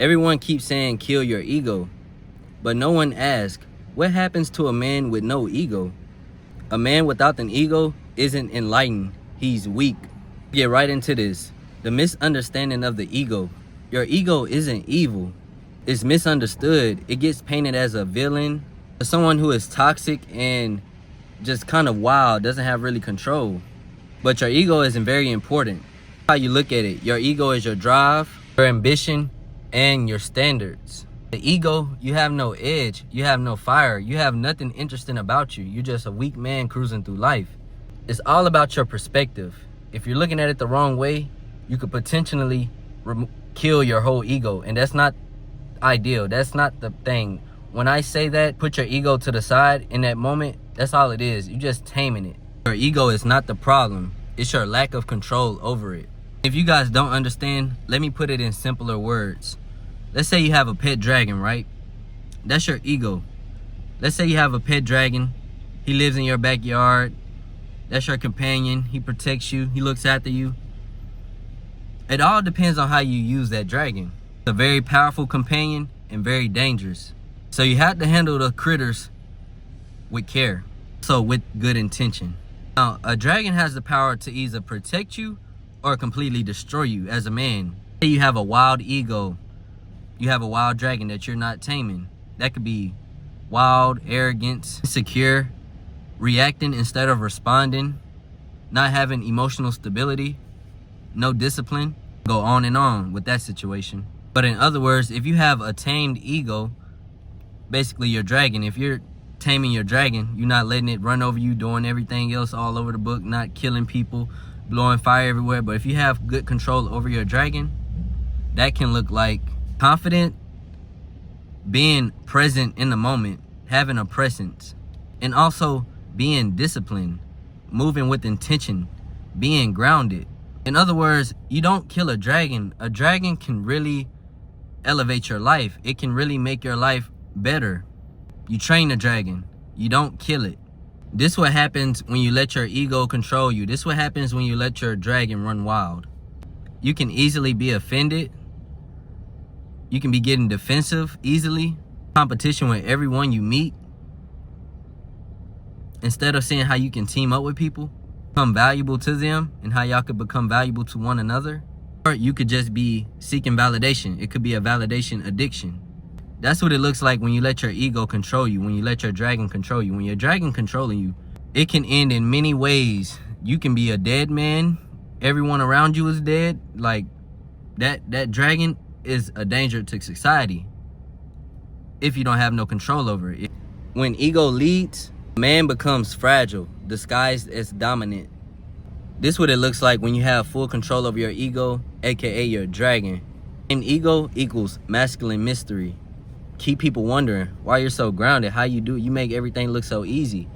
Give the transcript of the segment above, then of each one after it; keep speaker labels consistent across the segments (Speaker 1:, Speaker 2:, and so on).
Speaker 1: Everyone keeps saying kill your ego, but no one asks, what happens to a man with no ego? A man without an ego isn't enlightened, he's weak. Get right into this. The misunderstanding of the ego. Your ego isn't evil. It's misunderstood. It gets painted as a villain, someone who is toxic and just kind of wild, doesn't have really control. But your ego isn't very important. How you look at it, your ego is your drive, your ambition, and your standards. The ego, you have no edge, you have no fire, you have nothing interesting about you. You're just a weak man cruising through life. It's all about your perspective. If you're looking at it the wrong way, you could potentially kill your whole ego, and that's not ideal. That's not the thing. When I say that, put your ego to the side in that moment, that's all it is. You're just taming it. Your ego is not the problem. It's your lack of control over it. If you guys don't understand, let me put it in simpler words. Let's say you have a pet dragon, right? That's your ego. Let's say you have a pet dragon. He lives in your backyard. That's your companion. He protects you. He looks after you. It all depends on how you use that dragon. It's a very powerful companion and very dangerous. So you have to handle the critters with care. So with good intention. Now, a dragon has the power to either protect you or completely destroy you as a man. Say you have a wild ego. You have a wild dragon that you're not taming. That could be wild, arrogant, insecure, reacting instead of responding, not having emotional stability, no discipline. Go on and on with that situation. But in other words, if you have a tamed ego, basically your dragon, if you're taming your dragon, you're not letting it run over you, doing everything else all over the book, not killing people, blowing fire everywhere. But if you have good control over your dragon, that can look like confident, being present in the moment, having a presence, and also being disciplined, moving with intention, being grounded. In other words, you don't kill a dragon. A dragon can really elevate your life. It can really make your life better. You train a dragon. You don't kill it. This is what happens when you let your ego control you. This is what happens when you let your dragon run wild. You can easily be offended. You can be getting defensive easily. Competition with everyone you meet. Instead of seeing how you can team up with people, become valuable to them, and how y'all could become valuable to one another. Or you could just be seeking validation. It could be a validation addiction. That's what it looks like when you let your ego control you, when you let your dragon control you. When your dragon controlling you, it can end in many ways. You can be a dead man. Everyone around you is dead. Like that dragon is a danger to society if you don't have no control over it. When ego leads, man becomes fragile, disguised as dominant. This is what it looks like when you have full control over your ego, aka your dragon. And ego equals masculine mystery. Keep people wondering why you're so grounded, how you do it. You make everything look so easy.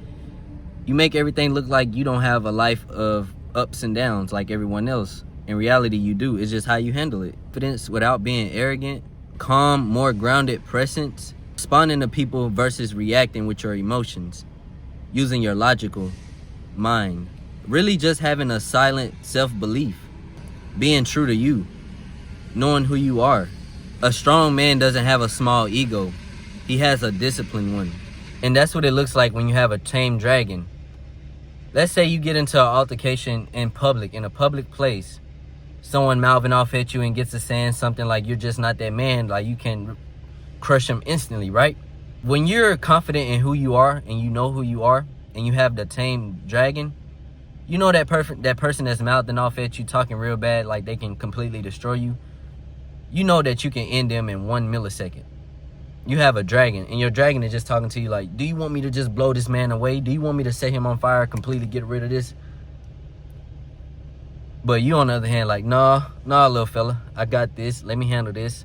Speaker 1: You make everything look like you don't have a life of ups and downs like everyone else. In reality, you do. It's just how you handle it. Confidence without being arrogant, calm, more grounded presence, responding to people versus reacting with your emotions, using your logical mind, really just having a silent self-belief, being true to you, knowing who you are. A strong man doesn't have a small ego. He has a disciplined one. And that's what it looks like when you have a tamed dragon. Let's say you get into an altercation in public, in a public place. Someone mouthing off at you and gets to saying something like you're just not that man, like you can crush him instantly, right? When you're confident in who you are and you know who you are and you have the tamed dragon, you know that person that's mouthing off at you, talking real bad, like they can completely destroy you. You know that you can end them in 1 millisecond. You have a dragon, and your dragon is just talking to you like, do you want me to just blow this man away? Do you want me to set him on fire, completely get rid of this? But you, on the other hand, like, nah, little fella, I got this. Let me handle this.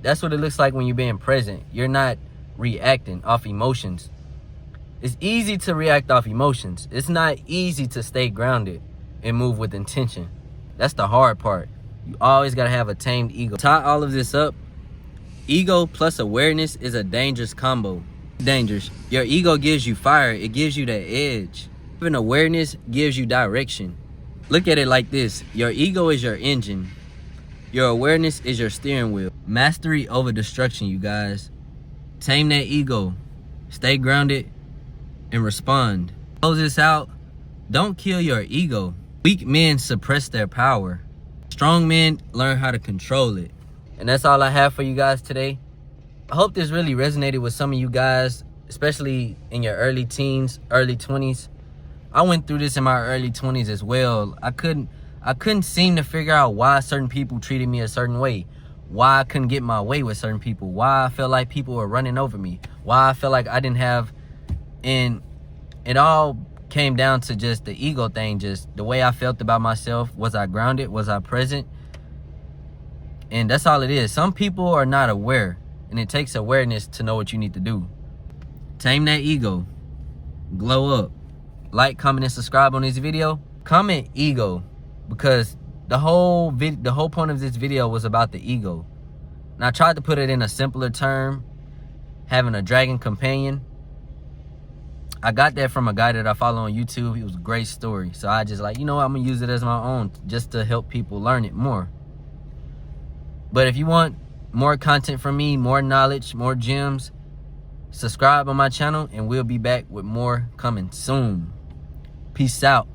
Speaker 1: That's what it looks like when you're being present. You're not reacting off emotions. It's easy to react off emotions. It's not easy to stay grounded and move with intention. That's the hard part. You always got to have a tamed ego. Tie all of this up. Ego plus awareness is a dangerous combo. Dangerous. Your ego gives you fire. It gives you the edge. Even awareness gives you direction. Look at it like this. Your ego is your engine. Your awareness is your steering wheel. Mastery over destruction, you guys. Tame that ego. Stay grounded and respond. Close this out. Don't kill your ego. Weak men suppress their power. Strong men learn how to control it. And that's all I have for you guys today. I hope this really resonated with some of you guys, especially in your early teens, early 20s. I went through this in my early 20s as well. I couldn't seem to figure out why certain people treated me a certain way. Why I couldn't get my way with certain people. Why I felt like people were running over me. Why I felt like I didn't have... And it all came down to just the ego thing, just the way I felt about myself. Was I grounded? Was I present? And that's all it is. Some people are not aware, and it takes awareness to know what you need to do. Tame that ego. Glow up. Like, comment, and subscribe on this video. Comment ego, because the whole point of this video was about the ego. And I tried to put it in a simpler term, having a dragon companion. I got that from a guy that I follow on YouTube. It was a great story. So I just like, you know what, I'm going to use it as my own just to help people learn it more. But if you want more content from me, more knowledge, more gems, subscribe on my channel and we'll be back with more coming soon. Peace out.